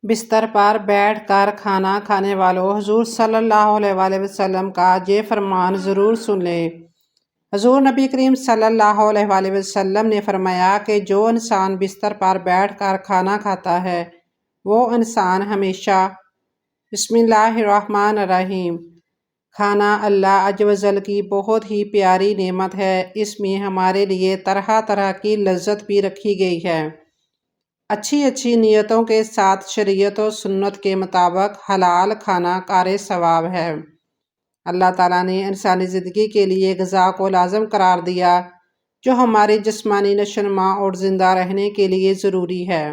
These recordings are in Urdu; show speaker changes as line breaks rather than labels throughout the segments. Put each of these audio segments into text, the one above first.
بستر پر بیٹھ کر کھانا کھانے والوں حضور صلی اللہ علیہ وسلم کا یہ فرمان ضرور سن لیں۔ حضور نبی کریم صلی اللہ علیہ وسلم نے فرمایا کہ جو انسان بستر پر بیٹھ کر کھانا کھاتا ہے وہ انسان ہمیشہ بسم اللہ الرحمن الرحیم۔ کھانا اللہ عز و جل کی بہت ہی پیاری نعمت ہے۔ اس میں ہمارے لیے طرح طرح کی لذت بھی رکھی گئی ہے۔ اچھی نیتوں کے ساتھ شریعت و سنت کے مطابق حلال کھانا کار ثواب ہے۔ اللہ تعالیٰ نے انسانی زندگی کے لیے غذا کو لازم قرار دیا جو ہماری جسمانی نشوونما اور زندہ رہنے کے لیے ضروری ہے۔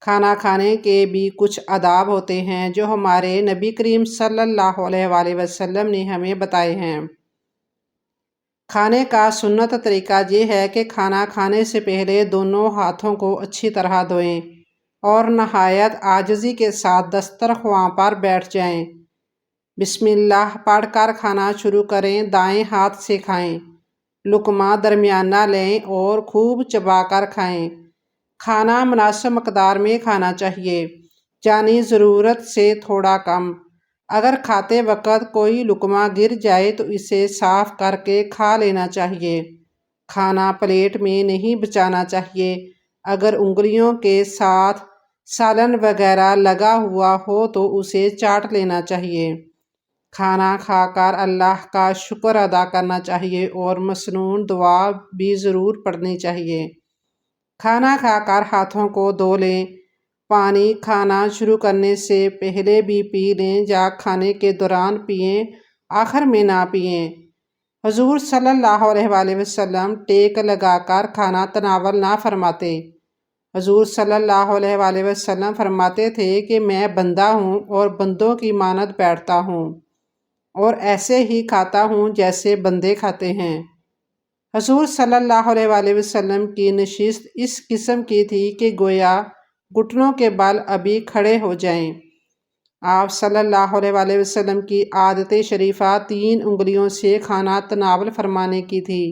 کھانا کھانے کے بھی کچھ آداب ہوتے ہیں جو ہمارے نبی کریم صلی اللہ علیہ وسلم نے ہمیں بتائے ہیں۔ کھانے کا سنت طریقہ یہ ہے کہ کھانا کھانے سے پہلے دونوں ہاتھوں کو اچھی طرح دھوئیں اور نہایت عاجزی کے ساتھ دسترخوان پر بیٹھ جائیں۔ بسم اللہ پڑھ کر کھانا شروع کریں۔ دائیں ہاتھ سے کھائیں۔ لقمہ درمیانہ لیں اور خوب چبا کر کھائیں۔ کھانا مناسب مقدار میں کھانا چاہیے، یعنی ضرورت سے تھوڑا کم۔ اگر کھاتے وقت کوئی لقمہ گر جائے تو اسے صاف کر کے کھا لینا چاہیے۔ کھانا پلیٹ میں نہیں بچانا چاہیے۔ اگر انگلیوں کے ساتھ سالن وغیرہ لگا ہوا ہو تو اسے چاٹ لینا چاہیے۔ کھانا کھا کر اللہ کا شکر ادا کرنا چاہیے اور مسنون دعا بھی ضرور پڑھنی چاہیے۔ کھانا کھا کر ہاتھوں کو دھو لیں۔ پانی کھانا شروع کرنے سے پہلے بھی پی لیں یا کھانے کے دوران پئیں، آخر میں نہ پئیں۔ حضور صلی اللہ علیہ وسلم ٹیک لگا کر کھانا تناول نہ فرماتے۔ حضور صلی اللہ علیہ وسلم فرماتے تھے کہ میں بندہ ہوں اور بندوں کی مانند بیٹھتا ہوں اور ایسے ہی کھاتا ہوں جیسے بندے کھاتے ہیں۔ حضور صلی اللہ علیہ وسلم کی نشست اس قسم کی تھی کہ گویا گھٹنوں کے بل ابھی کھڑے ہو جائیں۔ آپ صلی اللہ علیہ وسلم کی عادت شریفہ 3 انگلیوں سے کھانا تناول فرمانے کی تھی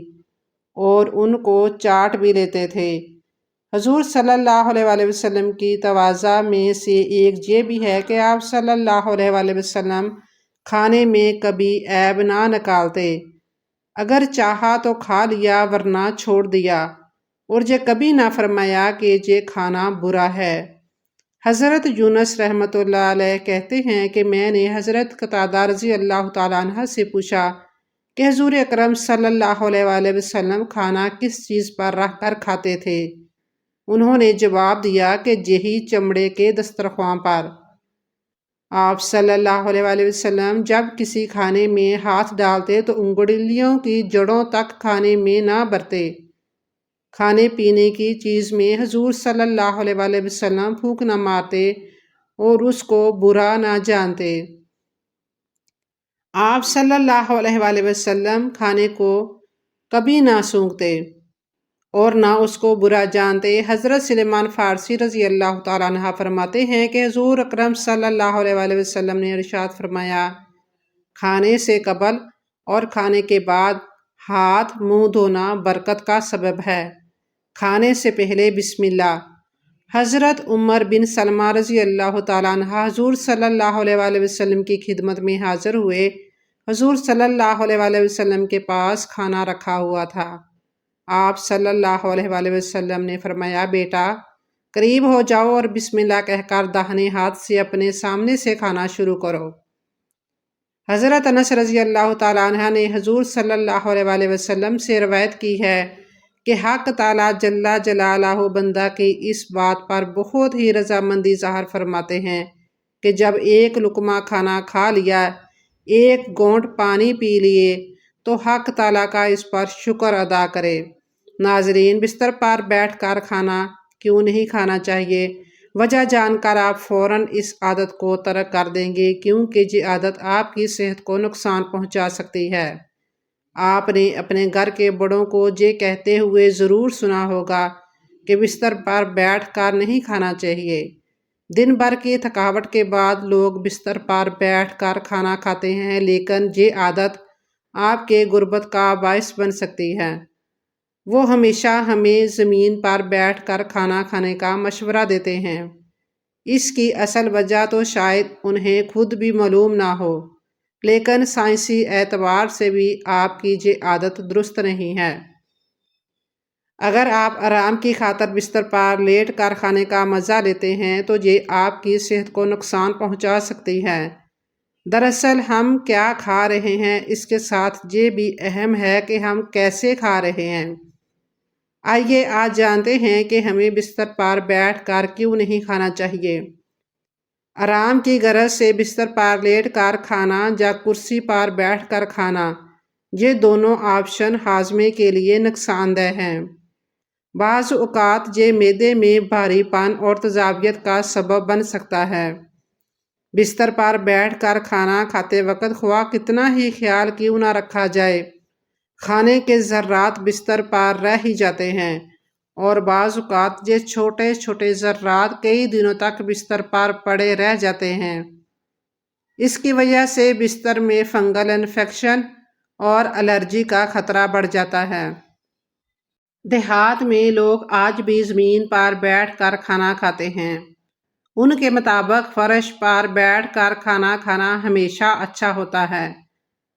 اور ان کو چاٹ بھی لیتے تھے۔ حضور صلی اللہ علیہ وسلم کی تواضع میں سے ایک یہ بھی ہے کہ آپ صلی اللہ علیہ وسلم کھانے میں کبھی عیب نہ نکالتے۔ اگر چاہا تو کھا لیا ورنہ چھوڑ دیا، اور یہ کبھی نہ فرمایا کہ یہ کھانا برا ہے۔ حضرت یونس رحمۃ اللہ علیہ کہتے ہیں کہ میں نے حضرت قتادہ رضی اللہ تعالیٰ عنہ سے پوچھا کہ حضور اکرم صلی اللہ علیہ وسلم کھانا کس چیز پر رکھ کر کھاتے تھے؟ انہوں نے جواب دیا کہ یہی چمڑے کے دسترخوان پر۔ آپ صلی اللہ علیہ وسلم جب کسی کھانے میں ہاتھ ڈالتے تو انگلیوں کی جڑوں تک کھانے میں نہ بھرتے۔ کھانے پینے کی چیز میں حضور صلی اللہ علیہ وسلم پھونک نہ مارتے اور اس کو برا نہ جانتے۔ آپ صلی اللہ علیہ وسلم کھانے کو کبھی نہ سونگھتے اور نہ اس کو برا جانتے۔ حضرت سلیمان فارسی رضی اللہ تعالیٰ عنہ فرماتے ہیں کہ حضور اکرم صلی اللہ علیہ وسلم نے ارشاد فرمایا، کھانے سے قبل اور کھانے کے بعد ہاتھ منہ دھونا برکت کا سبب ہے۔ کھانے سے پہلے بسم اللہ۔ حضرت عمر بن سلمہ رضی اللہ تعالیٰ عنہ حضور صلی اللہ علیہ وسلم کی خدمت میں حاضر ہوئے۔ حضور صلی اللہ علیہ وسلم کے پاس کھانا رکھا ہوا تھا۔ آپ صلی اللہ علیہ وسلم نے فرمایا، بیٹا قریب ہو جاؤ اور بسم اللہ کہہ کر داہنے ہاتھ سے اپنے سامنے سے کھانا شروع کرو۔ حضرت انس رضی اللہ تعالیٰ عنہ نے حضور صلی اللہ علیہ وسلم سے روایت کی ہے کہ حق تعالیٰ جل جلالہ بندہ کی اس بات پر بہت ہی رضامندی ظاہر فرماتے ہیں کہ جب ایک لقمہ کھانا کھا لیا، ایک گھونٹ پانی پی لیے تو حق تعالیٰ کا اس پر شکر ادا کرے۔ ناظرین، بستر پر بیٹھ کر کھانا کیوں نہیں کھانا چاہیے؟ وجہ جان کر آپ فوراً اس عادت کو ترک کر دیں گے کیونکہ یہ عادت آپ کی صحت کو نقصان پہنچا سکتی ہے۔ آپ نے اپنے گھر کے بڑوں کو یہ کہتے ہوئے ضرور سنا ہوگا کہ بستر پر بیٹھ کر نہیں کھانا چاہیے۔ دن بھر کی تھکاوٹ کے بعد لوگ بستر پر بیٹھ کر کھانا کھاتے ہیں، لیکن یہ عادت آپ کے غربت کا باعث بن سکتی ہے۔ وہ ہمیشہ ہمیں زمین پر بیٹھ کر کھانا کھانے کا مشورہ دیتے ہیں۔ اس کی اصل وجہ تو شاید انہیں خود بھی معلوم نہ ہو، لیکن سائنسی اعتبار سے بھی آپ کی یہ عادت درست نہیں ہے۔ اگر آپ آرام کی خاطر بستر پر لیٹ کر کھانے کا مزہ لیتے ہیں تو یہ آپ کی صحت کو نقصان پہنچا سکتی ہے۔ دراصل ہم کیا کھا رہے ہیں اس کے ساتھ یہ بھی اہم ہے کہ ہم کیسے کھا رہے ہیں۔ آئیے آج جانتے ہیں کہ ہمیں بستر پر بیٹھ کر کیوں نہیں کھانا چاہیے۔ آرام کی غرض سے بستر پر لیٹ کر کھانا یا کرسی پر بیٹھ کر کھانا، یہ دونوں آپشن ہاضمے کے لیے نقصان دہ ہیں۔ بعض اوقات یہ معدے میں بھاری پن اور تیزابیت کا سبب بن سکتا ہے۔ بستر پر بیٹھ کر کھانا کھاتے وقت خواہ کتنا ہی خیال کیوں نہ رکھا جائے، کھانے کے ذرات بستر پر رہ ہی جاتے ہیں، اور بعض اوقات یہ چھوٹے چھوٹے ذرات کئی دنوں تک بستر پر پڑے رہ جاتے ہیں۔ اس کی وجہ سے بستر میں فنگل انفیکشن اور الرجی کا خطرہ بڑھ جاتا ہے۔ دیہات میں لوگ آج بھی زمین پر بیٹھ کر کھانا کھاتے ہیں۔ ان کے مطابق فرش پر بیٹھ کر کھانا کھانا ہمیشہ اچھا ہوتا ہے۔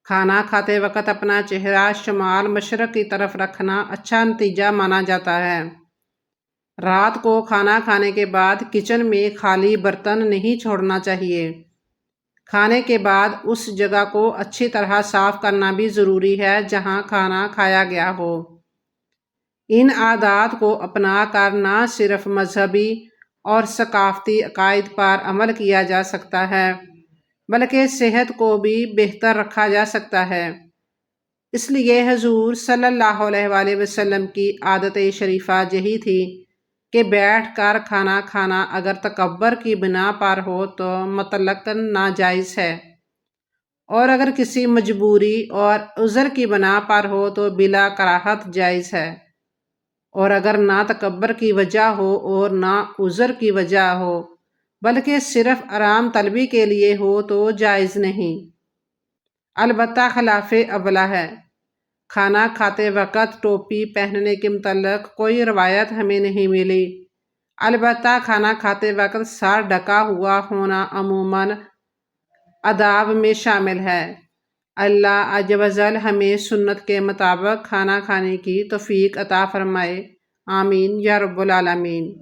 کھانا کھاتے وقت اپنا چہرہ شمال مشرق کی طرف رکھنا اچھا نتیجہ مانا جاتا ہے۔ رات کو کھانا کھانے کے بعد کچن میں خالی برتن نہیں چھوڑنا چاہیے۔ کھانے کے بعد اس جگہ کو اچھی طرح صاف کرنا بھی ضروری ہے جہاں کھانا کھایا گیا ہو۔ ان عادات کو اپنا کر نہ صرف مذہبی اور ثقافتی عقائد پر عمل کیا جا سکتا ہے بلکہ صحت کو بھی بہتر رکھا جا سکتا ہے۔ اس لیے حضور صلی اللہ علیہ وآلہ وسلم کی عادت شریفہ یہی تھی کہ بیٹھ کر کھانا کھانا اگر تکبر کی بنا پر ہو تو مطلقاً ناجائز ہے، اور اگر کسی مجبوری اور عذر کی بنا پر ہو تو بلا کراہت جائز ہے، اور اگر نہ تکبر کی وجہ ہو اور نہ عذر کی وجہ ہو بلکہ صرف آرام طلبی کے لیے ہو تو جائز نہیں۔ البتہ خلاف اولا ہے۔ کھانا کھاتے وقت ٹوپی پہننے کے متعلق کوئی روایت ہمیں نہیں ملی، البتہ کھانا کھاتے وقت سر ڈھکا ہوا ہونا عموماً آداب میں شامل ہے۔ اللہ عز و جل ہمیں سنت کے مطابق کھانا کھانے کی توفیق عطا فرمائے، آمین یا رب العالمین۔